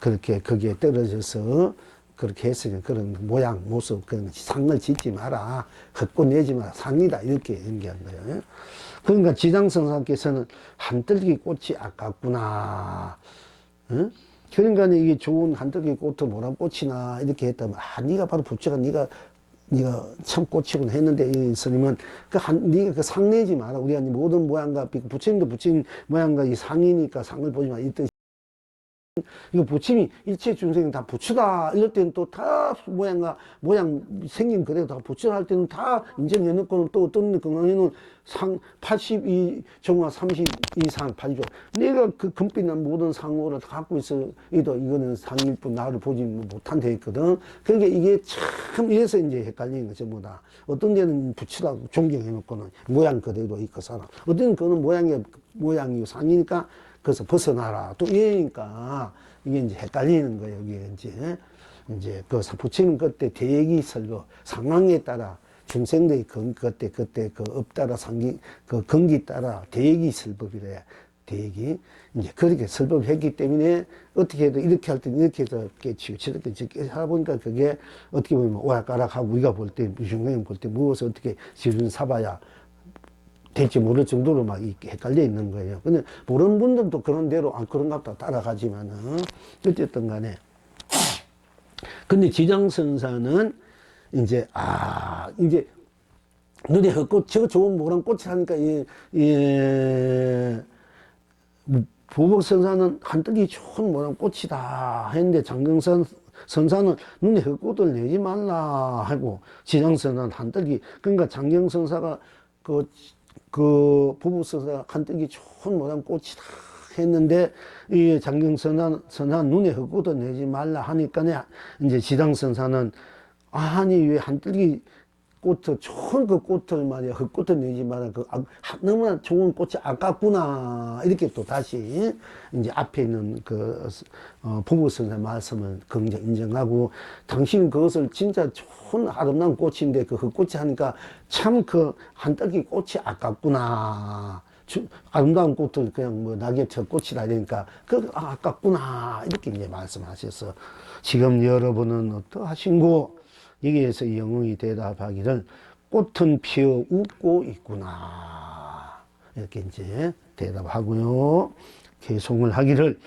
그렇게 거기에 떨어져서 그렇게 했으니 그런 모양, 모습, 그런 상을 짓지 마라. 흙꽃 내지 마라. 상이다. 이렇게 얘기한 거예요. 그러니까 지장선사께서는 한뜰기 꽃이 아깝구나. 응? 그러니까 이게 좋은 한떡이 꽃도 모란꽃이나 이렇게 했다면 네가 바로 부처가 네가 참 꽃이구나 했는데 이 스님은 네가 그 상 내지 마라. 우리가 모든 모양과 부처님도 부처님 모양과 이 상이니까 상을 보지 마. 이 뜻이 이거 부처님이 일체 중생이 다 부처다 이럴 때는 또 다 모양 생긴 그대로 다 부처다 할 때는 다 인정해놓고 또 어떤 건강에는 상 82 정화 30 이상 8조 내가 그 금빛난 모든 상호를 다 갖고 있어 이거는 상일 뿐 나를 보지 못한다 했거든. 그러니까 이게 참 이래서 이제 헷갈리는 거죠. 뭐다 어떤 데는 부처다 존경해놓고는 모양 그대로 있고 살아. 어떤 데는 그거는 모양이 상이니까 그래서 벗어나라. 또 이러니까 이게 이제 헷갈리는 거예요. 이게 이제 그 부처님 그때 대기 설거 상황에 따라 중생들이 그때 그 업 따라 그 건기 따라 대기 설법이래. 대기 이제 그렇게 설법을 했기 때문에 어떻게 해도 이렇게 할 때는 이렇게 해서 깨치고 저렇게 하다 보니까 그게 어떻게 보면 오락가락하고 우리가 볼 때 무중생이 볼 때 무엇을 어떻게 지른 사봐야 될지 모를 정도로 막 이렇게 헷갈려 있는 거예요. 근데 모르는 분들도 그런 대로 그런가 보다 따라가지만은 어쨌든 간에 근데 지장선사는 이제 이제 눈에 흙꽃 저거 좋은 모란꽃이 하니까 보복선사는 한떡이 좋은 모란꽃이다 했는데 장경선사는 눈에 흙꽃을 내지 말라 하고 지장선사는 한떡이 그러니까 장경선사가 그 부부선사 한떡이 좋은 모란꽃이다 했는데 이 장경선사는 눈에 흙꽃을 내지 말라 하니까 이제 지장선사는 아니 왜 한떡이 꽃을 좋은 그 꽃을 말이야 흙꽃을 내지 마라 너무나 좋은 꽃이 아깝구나 이렇게 또 다시 이제 앞에 있는 그 부부선사 말씀을 인정하고 당신 그것을 진짜 좋은 아름다운 꽃인데 그 흙꽃이 하니까 참 그 한떡이 꽃이 아깝구나 아름다운 꽃을 그냥 낙엽처럼 꽃이라 이러니까 아깝구나 이렇게 이제 말씀하셔서 지금 여러분은 어떠하신고 여기에서 영웅이 대답하기를 꽃은 피어 웃고 있구나 이렇게 이제 대답하고요. 개송을 하기를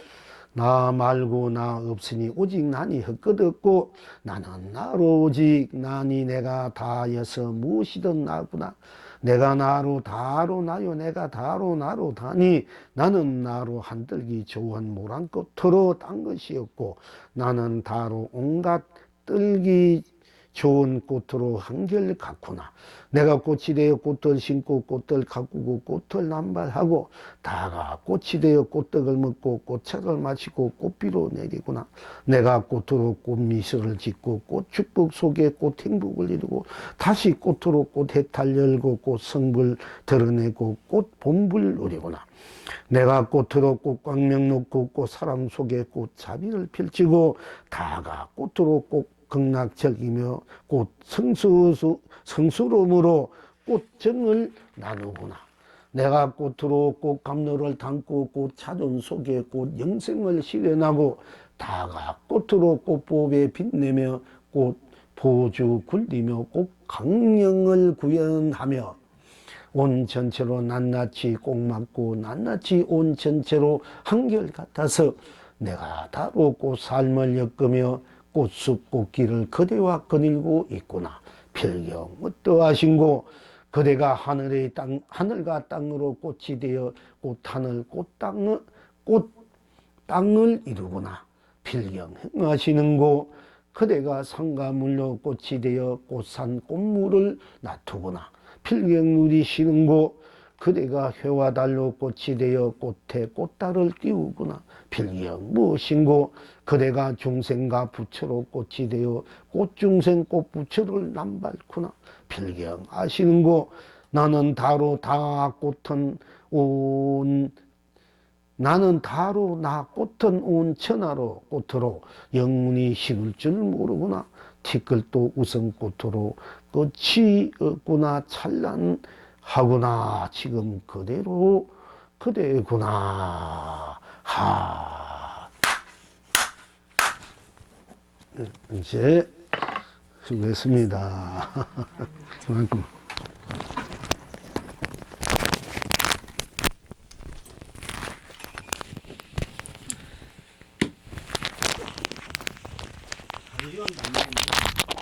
나 말고 나 없으니 오직 나니 헛것없고 나는 나로 오직 나니 내가 다여서 무엇이든 나구나. 내가 나로 다로 나요 내가 다로 나로 다니 나는 나로 한떨기 좋은 모란꽃으로 딴 것이 없고 나는 다로 온갖 떨기 좋은 꽃으로 한결 같구나. 내가 꽃이 되어 꽃을 심고 꽃을 가꾸고 꽃을 남발하고 다가 꽃이 되어 꽃떡을 먹고 꽃차를 마시고 꽃비로 내리구나. 내가 꽃으로 꽃미술을 짓고 꽃축복 속에 꽃행복을 이루고 다시 꽃으로 꽃해탈 열고 꽃성불 드러내고 꽃본불 누리구나. 내가 꽃으로 꽃광명 놓고 꽃사랑 속에 꽃자비를 펼치고 다가 꽃으로 꽃 극락적이며 꽃 성수로움으로 꽃정을 나누구나. 내가 꽃으로 꽃 감로를 담고 꽃 차존 속에 꽃 영생을 실현하고 다가 꽃으로 꽃보배 빛내며 꽃 보주 굴리며 꽃 강령을 구현하며 온 전체로 낱낱이 꼭 맞고 낱낱이 온 전체로 한결 같아서 내가 다로 꽃삶을 엮으며 꽃숲 꽃길을 그대와 거닐고 있구나. 필경 어떠하신고 그대가 하늘과 땅으로 꽃이 되어 꽃하늘 꽃땅을 이루구나. 필경 행하시는고 그대가 산과 물로 꽃이 되어 꽃산 꽃물을 놔두구나. 필경 누리시는고 그대가 회와 달로 꽃이 되어 꽃에 꽃달을 띄우구나. 필경 무엇인고 그대가 중생과 부처로 꽃이 되어 꽃중생 꽃부처를 남밟구나. 필경 아시는고 나는 다로 다 꽃은 온 천하로 꽃으로 영문이 식을 줄 모르구나. 티끌도 우선꽃으로 끝이 없구나. 찬란하구나. 지금 그대로 그대구나. 이제 수고했습니다. 그만큼. 시간 남는